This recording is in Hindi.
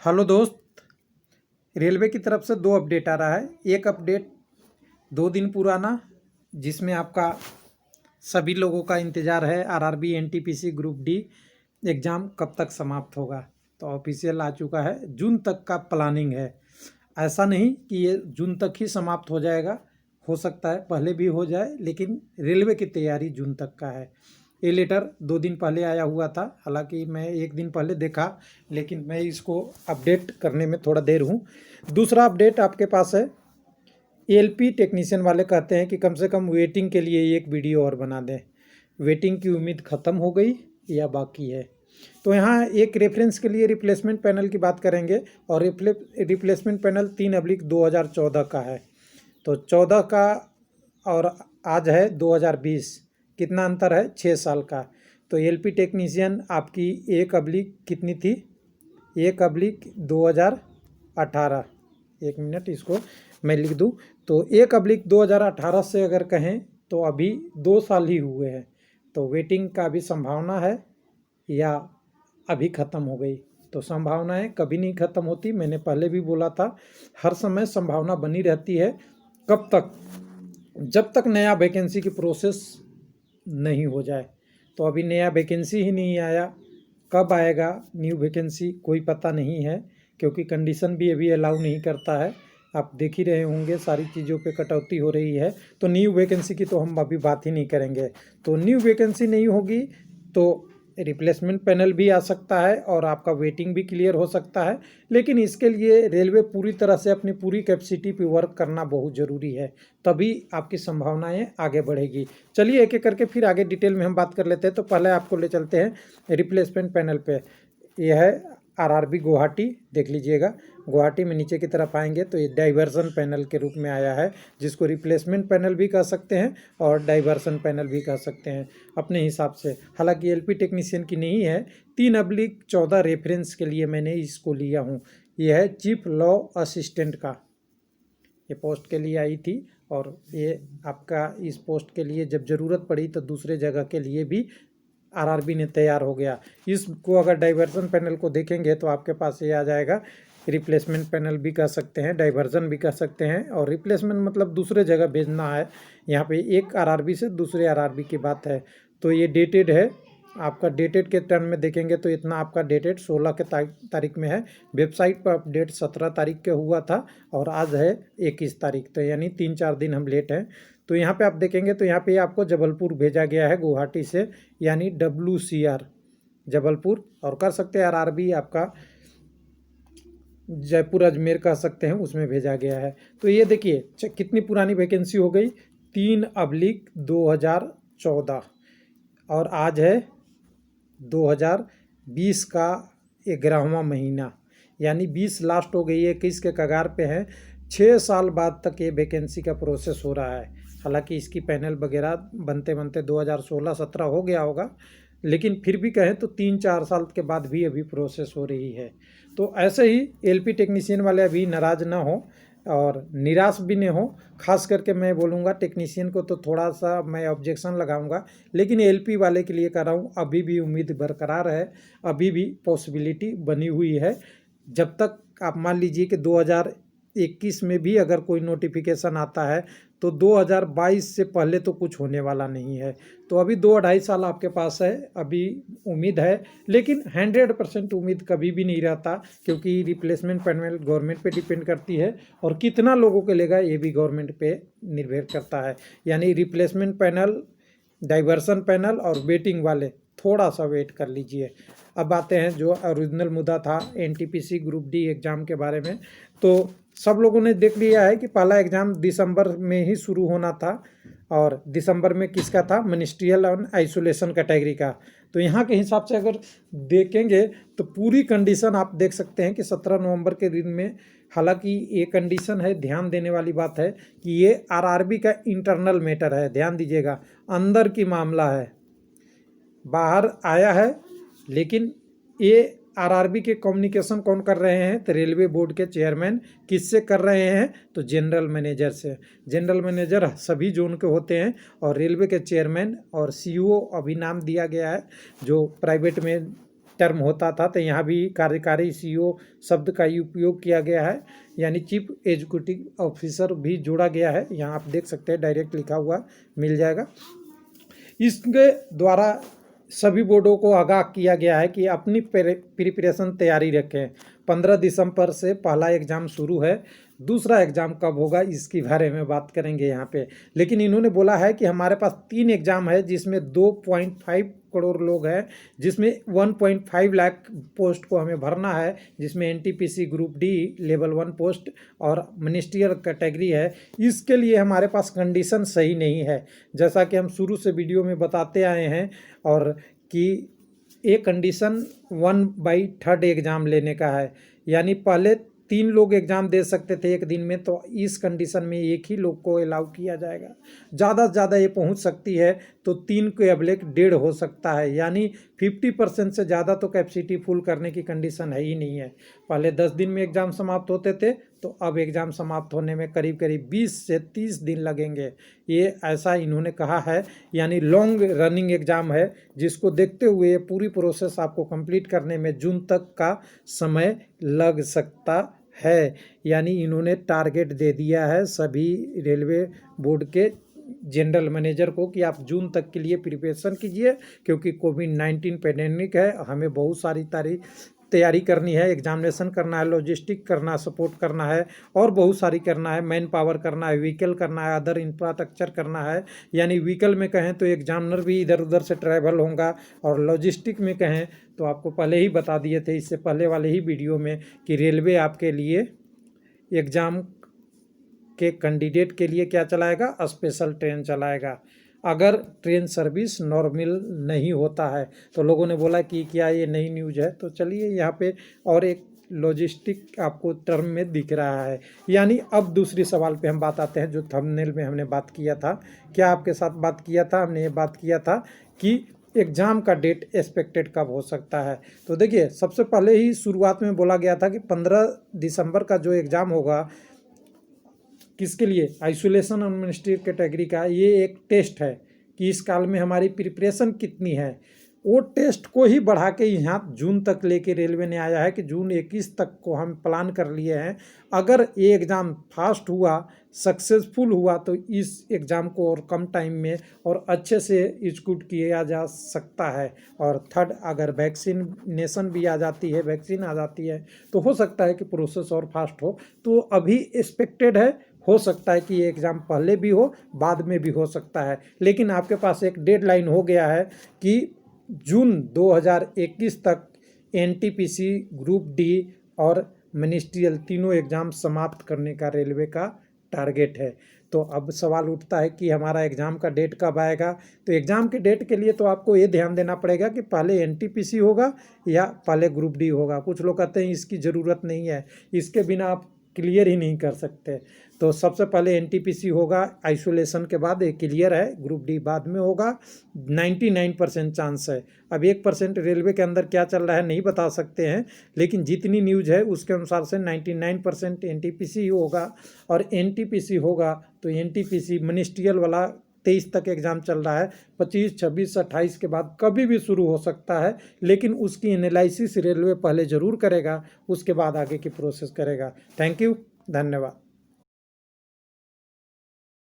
हेलो दोस्त। रेलवे की तरफ से दो अपडेट आ रहा है। एक अपडेट 2 दिन पुराना, जिसमें आपका सभी लोगों का इंतज़ार है RRB NTPC group D exam कब तक समाप्त होगा। तो ऑफिशियल आ चुका है, जून तक का प्लानिंग है। ऐसा नहीं कि ये जून तक ही समाप्त हो जाएगा, हो सकता है पहले भी हो जाए, लेकिन रेलवे की तैयारी जून तक का है। ये लेटर 2 दिन पहले आया हुआ था, हालांकि मैं 1 दिन पहले देखा, लेकिन मैं इसको अपडेट करने में थोड़ा देर हूँ। दूसरा अपडेट आपके पास है, एलपी टेक्नीशियन वाले कहते हैं कि कम से कम वेटिंग के लिए एक वीडियो और बना दें। वेटिंग की उम्मीद ख़त्म हो गई या बाकी है? तो यहाँ एक रेफरेंस के लिए रिप्लेसमेंट पैनल की बात करेंगे, और रिप्लेसमेंट पैनल 3/2014 का है। तो 14 का और आज है 2020, कितना अंतर है? 6 साल का। तो एलपी टेक्नीशियन आपकी 1/ कितनी थी? 1/2018। एक मिनट, इसको मैं लिख दूँ। तो 1/2018 से अगर कहें तो अभी 2 साल ही हुए हैं। तो वेटिंग का भी संभावना है या अभी ख़त्म हो गई? तो संभावनाएं कभी नहीं ख़त्म होती, मैंने पहले भी बोला था, हर समय संभावना बनी रहती है। कब तक? जब तक नया वैकेंसी की प्रोसेस नहीं हो जाए। तो अभी नया वैकेंसी ही नहीं आया, कब आएगा न्यू वैकेंसी कोई पता नहीं है, क्योंकि कंडीशन भी अभी अलाउ नहीं करता है। आप देख ही रहे होंगे सारी चीज़ों पे कटौती हो रही है। तो न्यू वैकेंसी की तो हम अभी बात ही नहीं करेंगे। तो न्यू वैकेंसी नहीं होगी तो रिप्लेसमेंट पैनल भी आ सकता है और आपका वेटिंग भी क्लियर हो सकता है। लेकिन इसके लिए रेलवे पूरी तरह से अपनी पूरी कैपेसिटी पे वर्क करना बहुत ज़रूरी है, तभी आपकी संभावनाएं आगे बढ़ेगी। चलिए एक एक करके फिर आगे डिटेल में हम बात कर लेते हैं। तो पहले आपको ले चलते हैं रिप्लेसमेंट पैनल पे। यह है आरआरबी गुवाहाटी, देख लीजिएगा। गुवाहाटी में नीचे की तरफ आएंगे तो ये डाइवर्सन पैनल के रूप में आया है, जिसको रिप्लेसमेंट पैनल भी कह सकते हैं और डाइवर्सन पैनल भी कह सकते हैं अपने हिसाब से। हालांकि एलपी टेक्नीशियन की नहीं है, 3/14 रेफरेंस के लिए मैंने इसको लिया हूँ। यह है चीफ लॉ असिस्टेंट का, ये पोस्ट के लिए आई थी। और ये आपका इस पोस्ट के लिए जब ज़रूरत पड़ी तो दूसरे जगह के लिए भी आरआरबी ने तैयार हो गया। इसको अगर डाइवर्जन पैनल को देखेंगे तो आपके पास ये आ जाएगा, रिप्लेसमेंट पैनल भी कह सकते हैं, डाइवर्जन भी कह सकते हैं। और रिप्लेसमेंट मतलब दूसरे जगह भेजना है। यहाँ पे एक आरआरबी से दूसरे आरआरबी की बात है। तो ये डेटेड है, आपका डेटेड के टर्म में देखेंगे तो इतना आपका डेटेड 16 के तारीख में है। वेबसाइट पर अपडेट 17 तारीख के हुआ था और आज है 21 तारीख, तो यानी 3-4 दिन हम लेट हैं। तो यहाँ पे आप देखेंगे तो यहाँ पे आपको जबलपुर भेजा गया है गुवाहाटी से, यानी WCR जबलपुर, और कर सकते हैं आरआरबी आपका जयपुर अजमेर कह सकते हैं, उसमें भेजा गया है। तो ये देखिए कितनी पुरानी वैकेंसी हो गई, 3/2014 और आज है 2020 का 11वां महीना, यानी 20 लास्ट हो गई है, 21 के कगार पे है। 6 साल बाद तक ये वैकेंसी का प्रोसेस हो रहा है। हालांकि इसकी पैनल वगैरह बनते बनते 2016-17 हो गया होगा, लेकिन फिर भी कहें तो 3-4 साल के बाद भी अभी प्रोसेस हो रही है। तो ऐसे ही एलपी टेक्नीशियन वाले अभी नाराज़ ना हो और निराश भी नहीं हो। खास करके मैं बोलूँगा टेक्नीशियन को तो थोड़ा सा मैं ऑब्जेक्शन लगाऊंगा, लेकिन एलपी वाले के लिए कर रहा हूँ, अभी भी उम्मीद बरकरार है, अभी भी पॉसिबिलिटी बनी हुई है। जब तक आप मान लीजिए कि 2021 में भी अगर कोई नोटिफिकेशन आता है तो 2022 से पहले तो कुछ होने वाला नहीं है। तो अभी 2-2.5 साल आपके पास है, अभी उम्मीद है। लेकिन 100% उम्मीद कभी भी नहीं रहता, क्योंकि रिप्लेसमेंट पैनल गवर्नमेंट पे डिपेंड करती है और कितना लोगों को लेगा ये भी गवर्नमेंट पे निर्भर करता है। यानी रिप्लेसमेंट पैनल, डाइवर्सन पैनल और वेटिंग वाले थोड़ा सा वेट कर लीजिए। अब आते हैं जो ओरिजिनल मुद्दा था एनटीपीसी ग्रुप डी एग्ज़ाम के बारे में। तो सब लोगों ने देख लिया है कि पहला एग्ज़ाम दिसंबर में ही शुरू होना था, और दिसंबर में किसका था? मिनिस्ट्रियल और आइसोलेशन कैटेगरी का। तो यहाँ के हिसाब से अगर देखेंगे तो पूरी कंडीशन आप देख सकते हैं कि 17 नवंबर के दिन में, हालांकि ये कंडीशन है, ध्यान देने वाली बात है कि ये आरआरबी का इंटरनल मैटर है, ध्यान दीजिएगा, अंदर की मामला है, बाहर आया है। लेकिन ये आरआरबी के कम्युनिकेशन कौन कर रहे हैं? तो रेलवे बोर्ड के चेयरमैन। किससे कर रहे हैं? तो जनरल मैनेजर से। जनरल मैनेजर सभी जोन के होते हैं और रेलवे के चेयरमैन और सीईओ अभी नाम दिया गया है, जो प्राइवेट में टर्म होता था, तो यहाँ भी कार्यकारी सीईओ शब्द का ही उपयोग किया गया है, यानी चीफ एग्जीक्यूटिव ऑफिसर भी जोड़ा गया है। यहाँ आप देख सकते हैं, डायरेक्ट लिखा हुआ मिल जाएगा। इसके द्वारा सभी बोर्डों को आगाह किया गया है कि अपनी प्रिपरेशन तैयारी रखें। 15 दिसंबर से पहला एग्ज़ाम शुरू है, दूसरा एग्ज़ाम कब होगा इसके बारे में बात करेंगे यहाँ पे। लेकिन इन्होंने बोला है कि हमारे पास 3 एग्ज़ाम है, जिसमें 2.5 करोड़ लोग हैं, जिसमें 1.5 लाख पोस्ट को हमें भरना है, जिसमें NTPC group D level 1 post और मिनिस्ट्रियल कैटेगरी है। इसके लिए हमारे पास कंडीशन सही नहीं है, जैसा कि हम शुरू से वीडियो में बताते आए हैं, और कि एक कंडीशन 1/3 एग्ज़ाम लेने का है, यानी पहले 3 लोग एग्ज़ाम दे सकते थे एक दिन में, तो इस कंडीशन में एक ही लोग को अलाउ किया जाएगा। ज़्यादा से ज़्यादा ये पहुंच सकती है तो 3 के अबलेख 1.5 हो सकता है, यानी 50% से ज़्यादा तो कैपेसिटी फुल करने की कंडीशन है ही नहीं है। पहले 10 दिन में एग्ज़ाम समाप्त होते थे, तो अब एग्ज़ाम समाप्त होने में करीब करीब 20 से 30 दिन लगेंगे। ये ऐसा इन्होंने कहा है, यानी लॉन्ग रनिंग एग्ज़ाम है, जिसको देखते हुए पूरी प्रोसेस आपको कंप्लीट करने में जून तक का समय लग सकता है। यानी इन्होंने टारगेट दे दिया है सभी रेलवे बोर्ड के जनरल मैनेजर को कि आप जून तक के लिए प्रिपरेशन कीजिए, क्योंकि कोविड-19 पैंडेमिक है, हमें बहुत सारी तैयारी करनी है, एग्जामिनेशन करना है, लॉजिस्टिक करना, सपोर्ट करना है, और बहुत सारी करना है, मैन पावर करना है, व्हीकल करना है, अदर इंफ्रास्ट्रक्चर करना है। यानी व्हीकल में कहें तो एग्जामिनर भी इधर उधर से ट्रैवल होगा, और लॉजिस्टिक में कहें तो आपको पहले ही बता दिए थे इससे पहले वाले ही वीडियो में कि रेलवे आपके लिए एग्ज़ाम के कैंडिडेट के लिए क्या चलाएगा, स्पेशल ट्रेन चलाएगा अगर ट्रेन सर्विस नॉर्मल नहीं होता है। तो लोगों ने बोला कि क्या ये नई न्यूज़ है, तो चलिए यहाँ पे और एक लॉजिस्टिक आपको टर्म में दिख रहा है। यानी अब दूसरी सवाल पे हम बात आते हैं, जो थंबनेल में हमने बात किया था। क्या आपके साथ बात किया था, हमने ये बात किया था कि एग्ज़ाम का डेट एक्सपेक्टेड कब हो सकता है। तो देखिए, सबसे पहले ही शुरुआत में बोला गया था कि 15 दिसंबर का जो एग्ज़ाम होगा, किसके लिए, आइसोलेशन और मिनिस्ट्रियल कैटेगरी का, ये एक टेस्ट है कि इस काल में हमारी प्रिपरेशन कितनी है। वो टेस्ट को ही बढ़ा के यहाँ जून तक लेके रेलवे ने आया है कि जून 21 तक को हम प्लान कर लिए हैं। अगर ये एग्ज़ाम फास्ट हुआ, सक्सेसफुल हुआ, तो इस एग्ज़ाम को और कम टाइम में और अच्छे से एग्जीक्यूट किया जा सकता है। और थर्ड, अगर वैक्सीनेशन भी आ जाती है, वैक्सीन आ जाती है, तो हो सकता है कि प्रोसेस और फास्ट हो। तो अभी एक्सपेक्टेड है, हो सकता है कि ये एग्ज़ाम पहले भी हो, बाद में भी हो सकता है, लेकिन आपके पास एक डेडलाइन हो गया है कि जून 2021 तक एनटीपीसी ग्रुप डी और मिनिस्ट्रियल तीनों एग्ज़ाम समाप्त करने का रेलवे का टारगेट है। तो अब सवाल उठता है कि हमारा एग्ज़ाम का डेट कब आएगा। तो एग्ज़ाम के डेट के लिए तो आपको ये ध्यान देना पड़ेगा कि पहले एनटीपीसी होगा या पहले ग्रुप डी होगा। कुछ लोग कहते हैं इसकी ज़रूरत नहीं है, इसके बिना आप क्लियर ही नहीं कर सकते। तो सबसे पहले एनटीपीसी होगा, आइसोलेशन के बाद एक क्लियर है, ग्रुप डी बाद में होगा। 99% चांस है। अब 1% रेलवे के अंदर क्या चल रहा है नहीं बता सकते हैं, लेकिन जितनी न्यूज़ है उसके अनुसार से 99% एनटीपीसी होगा। और एनटीपीसी होगा तो एनटीपीसी मिनिस्ट्रियल वाला 23 तक एग्ज़ाम चल रहा है, 25, 26, 28 के बाद कभी भी शुरू हो सकता है, लेकिन उसकी एनालिसिस रेलवे पहले ज़रूर करेगा, उसके बाद आगे की प्रोसेस करेगा। थैंक यू, धन्यवाद।